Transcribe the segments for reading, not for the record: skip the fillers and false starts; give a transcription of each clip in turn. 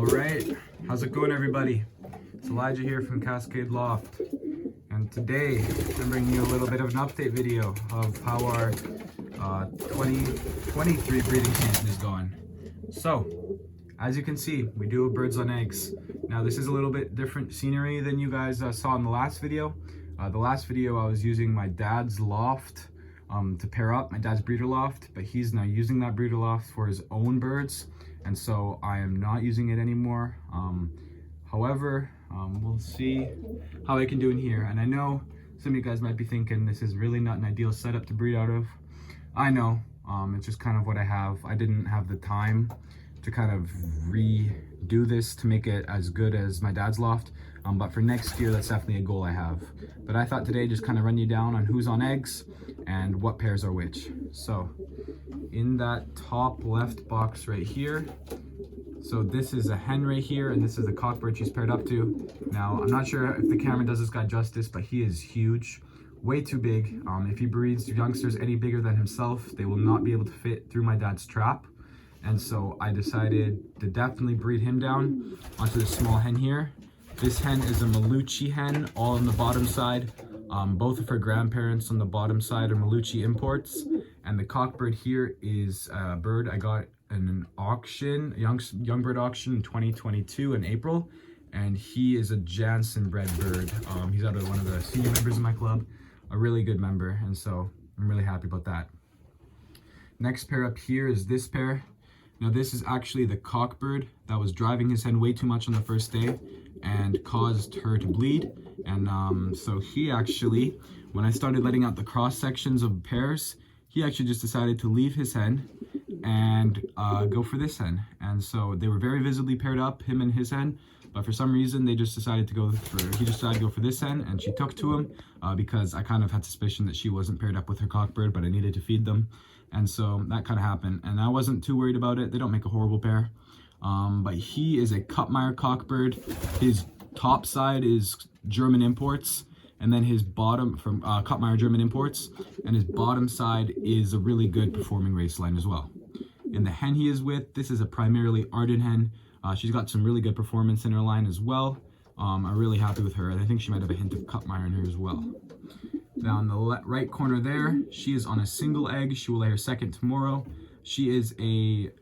All right, how's it going, everybody? It's Elijah here from Cascade Loft, and today I'm bringing you a little bit of an update video of how our 2023 breeding season is going. So, as you can see, we do a birds on eggs. Now, this is a little bit different scenery than you guys saw in the last video. The last video I was using my dad's loft to pair up, my dad's breeder loft, but he's now using that breeder loft for his own birds, and so I am not using it anymore. However, we'll see how I can do in here. And I know some of you guys might be thinking this is really not an ideal setup to breed out of. I know, it's just kind of what I have. I didn't have the time to kind of redo this to make it as good as my dad's loft. But for next year, that's definitely a goal I have. But I thought today just kind of run you down on who's on eggs and what pairs are which. So in that top left box right here, so this is a hen right here, and this is a cockbird she's paired up to. Now, I'm not sure if the camera does this guy justice, but he is huge, way too big. If he breeds youngsters any bigger than himself, they will not be able to fit through my dad's trap. And so I decided to definitely breed him down onto this small hen here. This hen is a Malucci hen, all on the bottom side. Both of her grandparents on the bottom side are Malucci imports. And the cockbird here is a bird I got in an auction, young bird auction in 2022 in April. And he is a Jansen bred bird. He's out of one of the senior members of my club, a really good member. And so I'm really happy about that. Next pair up here is this pair. Now this is actually the cockbird that was driving his hen way too much on the first day and caused her to bleed. And so he actually, when I started letting out the cross sections of pairs, he actually just decided to leave his hen and go for this hen. And so they were very visibly paired up, him and his hen, but for some reason he just decided to go for this hen, and she took to him because I kind of had suspicion that she wasn't paired up with her cockbird, but I needed to feed them. And so that kind of happened, and I wasn't too worried about it. They don't make a horrible pair. But he is a Kuttmeyer cockbird. His top side is German imports, and then his bottom from Kuttmeyer German imports, and his bottom side is a really good performing race line as well. And the hen he is with, this is a primarily Arden hen. She's got some really good performance in her line as well. I'm really happy with her. I think she might have a hint of Kuttmeyer in her as well. Now in the right corner there, she is on a single egg. She will lay her second tomorrow. She is a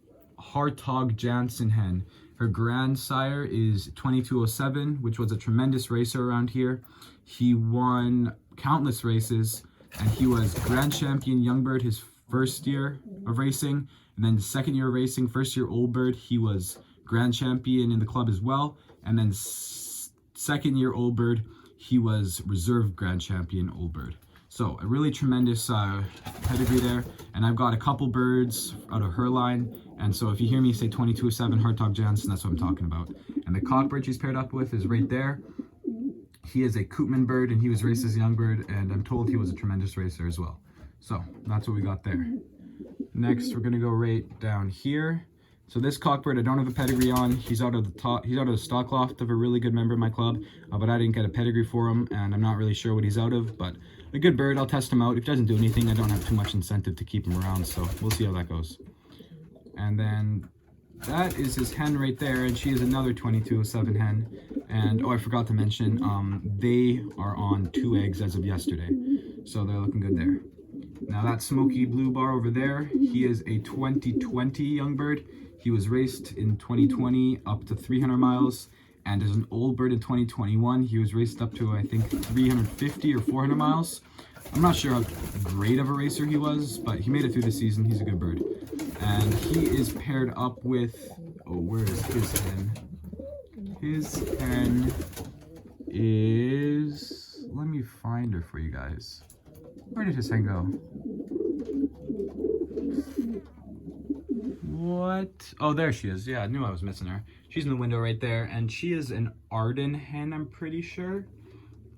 Hartog Jansen hen. Her grandsire is 2207, which was a tremendous racer around here. He won countless races, and he was grand champion young bird his first year of racing, and then the second year of racing, first year old bird, he was grand champion in the club as well, and then second year old bird, he was reserve grand champion old bird. So a really tremendous pedigree there, and I've got a couple birds out of her line, and so if you hear me say 2207 Hartog Jansen, that's what I'm talking about. And the cockbird she's paired up with is right there. He is a Koopman bird, and he was raced as a young bird, and I'm told he was a tremendous racer as well. So that's what we got there. Next, we're gonna go right down here. So this cockbird, I don't have a pedigree on. He's out of the stock loft of a really good member of my club, but I didn't get a pedigree for him, and I'm not really sure what he's out of, but a good bird. I'll test him out. If he doesn't do anything, I don't have too much incentive to keep him around, so we'll see how that goes. And then that is his hen right there, and she is another 2207 hen. And oh, I forgot to mention, they are on 2 eggs as of yesterday, so they're looking good there. Now that smoky blue bar over there, he is a 2020 young bird. He was raced in 2020 up to 300 miles, and as an old bird in 2021, he was raced up to, I think, 350 or 400 miles. I'm not sure how great of a racer he was, but he made it through the season. He's a good bird. And he is paired up with, oh, where is his hen? His hen is, let me find her for you guys. Where did his hen go? What? Oh, there she is. Yeah, I knew I was missing her. She's in the window right there, and she is an Arden hen, I'm pretty sure.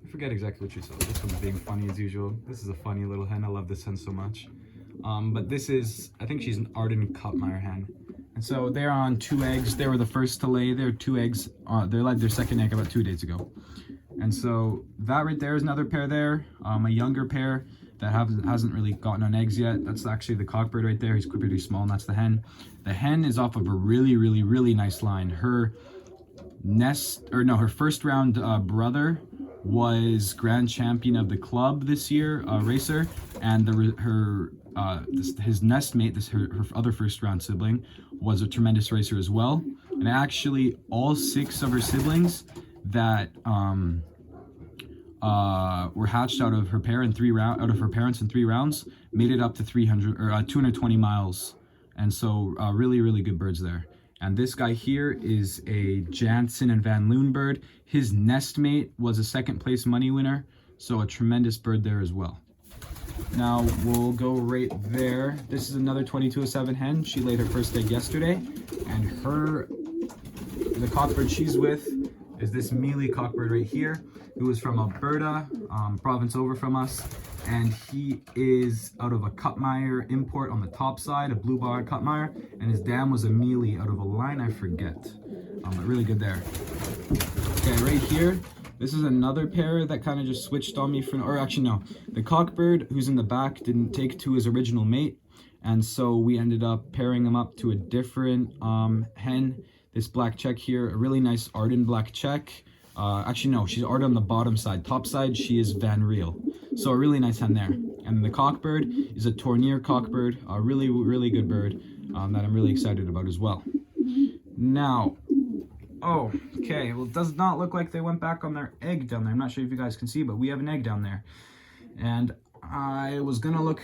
I forget exactly what she said. This one's being funny as usual. This is a funny little hen. I love this hen so much. But this is, I think she's an Arden Kuttmeyer hen. And so they're on 2 eggs. They were the first to lay their 2 eggs. They laid their second egg about 2 days ago. And so that right there is another pair there, a younger pair. that hasn't really gotten on eggs yet. That's actually the cockbird right there. He's pretty small, and that's the hen. The hen is off of a really nice line. Her first round brother was grand champion of the club this year, racer, and his nest mate, her other first round sibling, was a tremendous racer as well. And actually, all 6 of her siblings that were hatched out of her parents in 3 rounds made it up to 220 miles, and so really good birds there. And this guy here is a Jansen and Van Loon bird. His nestmate was a 2nd place money winner, so a tremendous bird there as well. Now we'll go right there. This is another 2207 hen. She laid her first egg yesterday, and the cockbird she's with is this mealy cockbird right here, who is from Alberta, province over from us, and he is out of a Cutmeyer import on the top side, a blue bar Cutmeyer, and his dam was a mealy out of a line I forget, but really good there. Okay, right here, this is another pair that kind of just switched on me the cockbird who's in the back didn't take to his original mate, and so we ended up pairing him up to a different hen. This black check here, a really nice Arden black check. She's Arden on the bottom side. Top side, she is Van Riel. So a really nice hen there. And the cockbird is a Tournier cockbird, a really good bird that I'm really excited about as well. Now, okay, well, it does not look like they went back on their egg down there. I'm not sure if you guys can see, but we have an egg down there. And I was gonna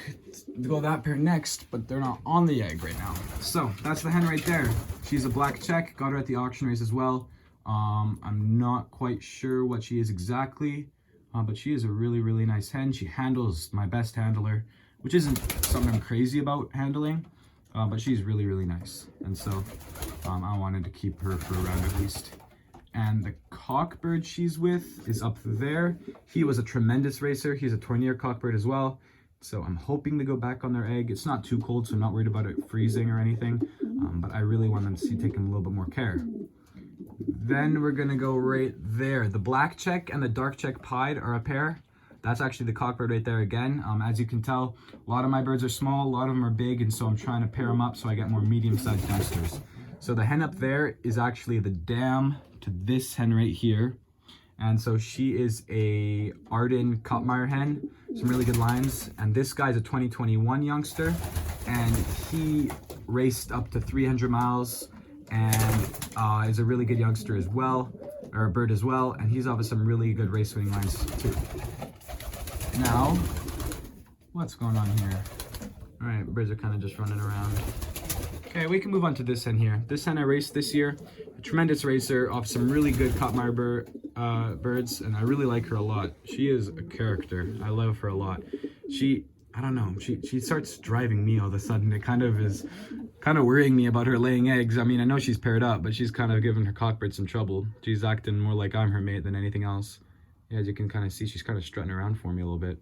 go that pair next, but they're not on the egg right now. So that's the hen right there. She's a black check, got her at the auction race as well. I'm not quite sure what she is exactly, but she is a really nice hen. She handles my best handler, which isn't something I'm crazy about handling, but she's really nice. And so I wanted to keep her for a round at least. And the cockbird she's with is up there. He was a tremendous racer. He's a Tournier cockbird as well. So I'm hoping to go back on their egg. It's not too cold, so I'm not worried about it freezing or anything. But I really want them to take them a little bit more care. Then we're gonna go right there. The black check and the dark check pied are a pair. That's actually the cockbird right there again. As you can tell, a lot of my birds are small, a lot of them are big, and so I'm trying to pair them up so I get more medium-sized youngsters. So the hen up there is actually the dam to this hen right here. And so she is a Arden Cutmeyer hen, some really good lines. And this guy's a 2021 youngster, and he raced up to 300 miles and is a really good youngster as well, or a bird as well. And he's off of some really good race winning lines too. Now, what's going on here? All right, birds are kind of just running around. Okay, we can move on to this hen here. This hen I raced this year, a tremendous racer off some really good Cutmeyer birds, and I really like her a lot. She is a character. I love her a lot. I don't know, she starts driving me all of a sudden. It kind of is worrying me about her laying eggs. I mean, I know she's paired up, but she's kind of giving her cockbird some trouble. She's acting more like I'm her mate than anything else. Yeah, as you can kind of see, she's kind of strutting around for me a little bit.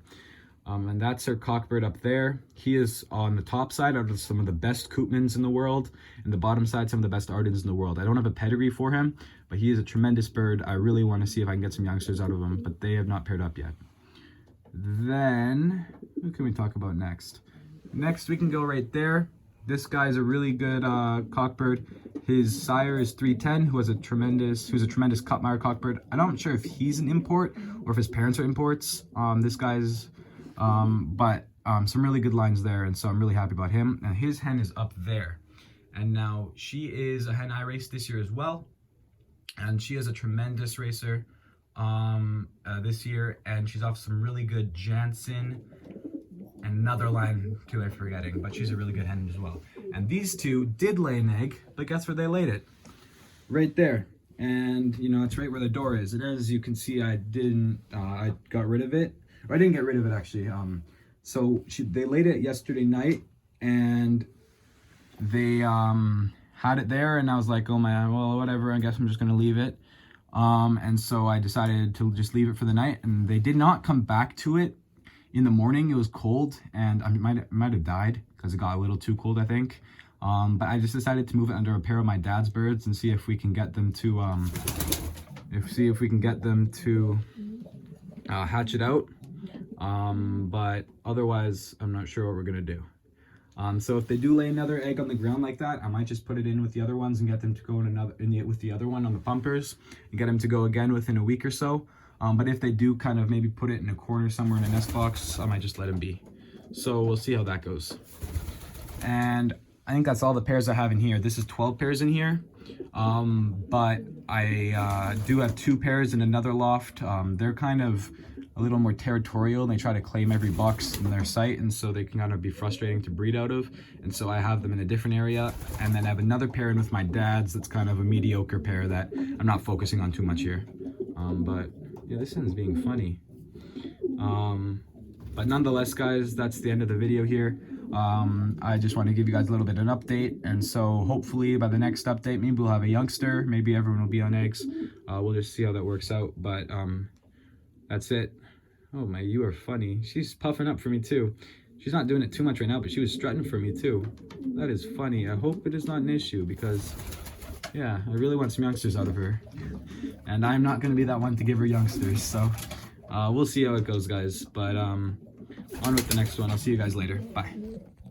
And that's her cockbird up there. He is on the top side out of some of the best Koopmans in the world, and the bottom side some of the best Ardens in the world. I don't have a pedigree for him, but he is a tremendous bird. I really want to see if I can get some youngsters out of him, but they have not paired up yet. Then, what can we talk about next? Next, we can go right there. This guy's a really good cockbird. His sire is 310, who's a tremendous Cutmeyer cockbird. I'm not sure if he's an import or if his parents are imports. This guy's, but some really good lines there, and so I'm really happy about him. And his hen is up there. And now she is a hen I raced this year as well, and she is a tremendous racer this year, and she's off some really good Jansen. Another line too I'm forgetting, but she's a really good hen as well. And these two did lay an egg, but guess where they laid it? Right there. And you know, it's right where the door is. And as you can see, I got rid of it. Or I didn't get rid of it actually. They laid it yesterday night, and they had it there, and I was like, oh man, well, whatever, I guess I'm just gonna leave it. And so I decided to just leave it for the night, and they did not come back to it in the morning. It was cold, and I might have died because it got a little too cold, I think. But I just decided to move it under a pair of my dad's birds and see if we can get them to hatch it out. But otherwise, I'm not sure what we're gonna do. So if they do lay another egg on the ground like that, I might just put it in with the other ones and get them to go with the other one on the pumpers and get them to go again within a week or so. But if they do kind of maybe put it in a corner somewhere in a nest box, I might just let them be. So we'll see how that goes. And I think that's all the pairs I have in here. This is 12 pairs in here. But I do have 2 pairs in another loft. They're kind of a little more territorial. They try to claim every box in their site, and so they can kind of be frustrating to breed out of. And so I have them in a different area. And then I have another pair in with my dad's that's kind of a mediocre pair that I'm not focusing on too much here. But yeah, this one's being funny. But nonetheless, guys, that's the end of the video here. I just want to give you guys a little bit of an update, and so hopefully by the next update, maybe we'll have a youngster, maybe everyone will be on eggs. We'll just see how that works out, but that's it. Oh my, you are funny. She's puffing up for me too. She's not doing it too much right now, but she was strutting for me too. That is funny. I hope it is not an issue, because yeah, I really want some youngsters out of her, and I'm not going to be that one to give her youngsters. So we'll see how it goes, guys, but on with the next one. I'll see you guys later. Bye.